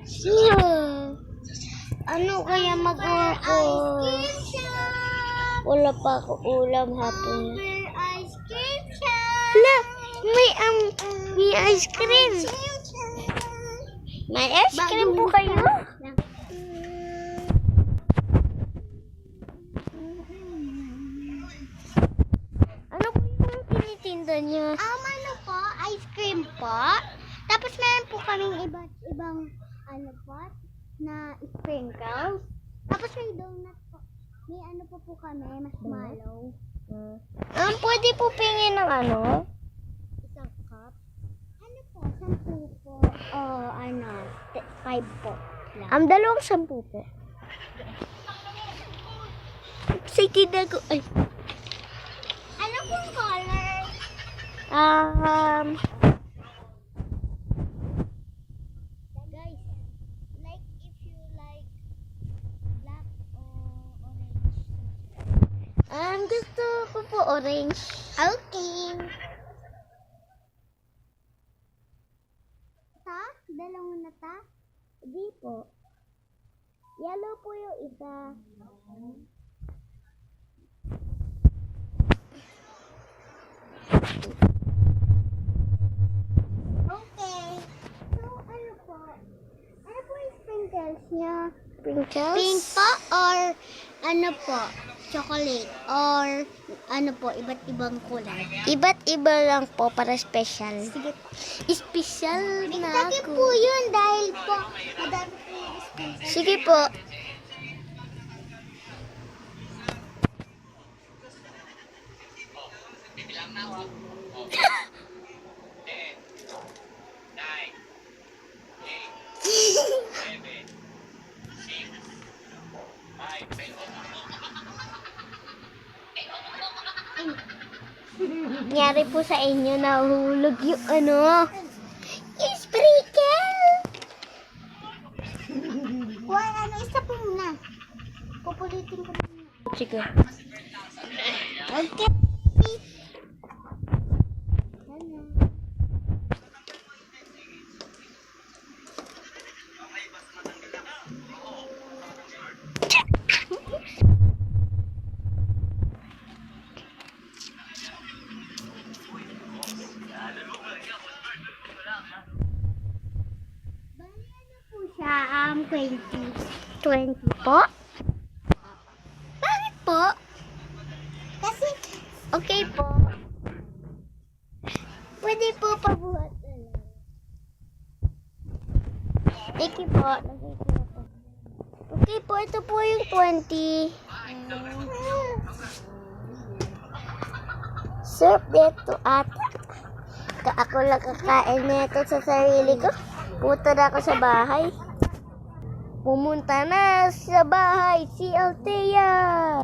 Yeah. Ano kaya mag-ulam ko? Wala pa ako ulam hapon. Ice cream siya. Hala, may ice cream. May ice cream po kayo? Ano po yung tinitinda niya? Ano po? Ice cream po. Tapos meron po kaming iba't ibang ano po na sprinkles. Tapos may donut po. May ano po kami, marshmallow. Pwede po pingin ng ano? Isang cup. Ano po? 10 po. O ano, 5 po. Dalawang 10 po. Excited ako. Ay. Ano pong color? Guys, like if you like black or orange. Gusto ko po orange. Okay. Ta? Dalawa na ta? Hindi po. Yellow po yung isa. Okay. So, ano po? Ano po yung sprinkles niya? Sprinkles? Pink po or ano po? Chocolate or ano po, iba't ibang kulay. Iba't iba lang po para special. Sige. Special na Dati ako. po yun dahil po madami po yung sprinkles. Sige po. Nangyari po sa inyo, nahulog yung ano. Yung sprinkle! Why, ano, isa po muna. Pupulitin ko muna. Sige. Okay. Bali, ano po siya? 20. 20 po? Bakit po? Kasi, Okay po. pwede po pabuhat na lang. Thank you po. Okay po, ito po yung 20. Serve dito at ako lang kakain nito sa sarili ko. Punta na ako sa bahay. Pumunta na sa bahay si Althea.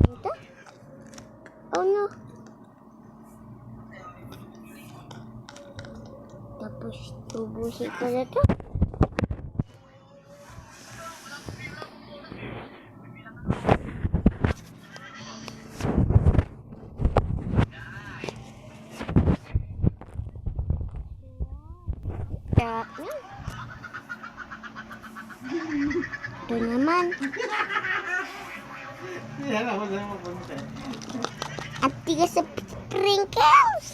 Ito? Oh no. Tapos tubusin ko na to. Kaya, ito naman. At tigas sa sprinkles.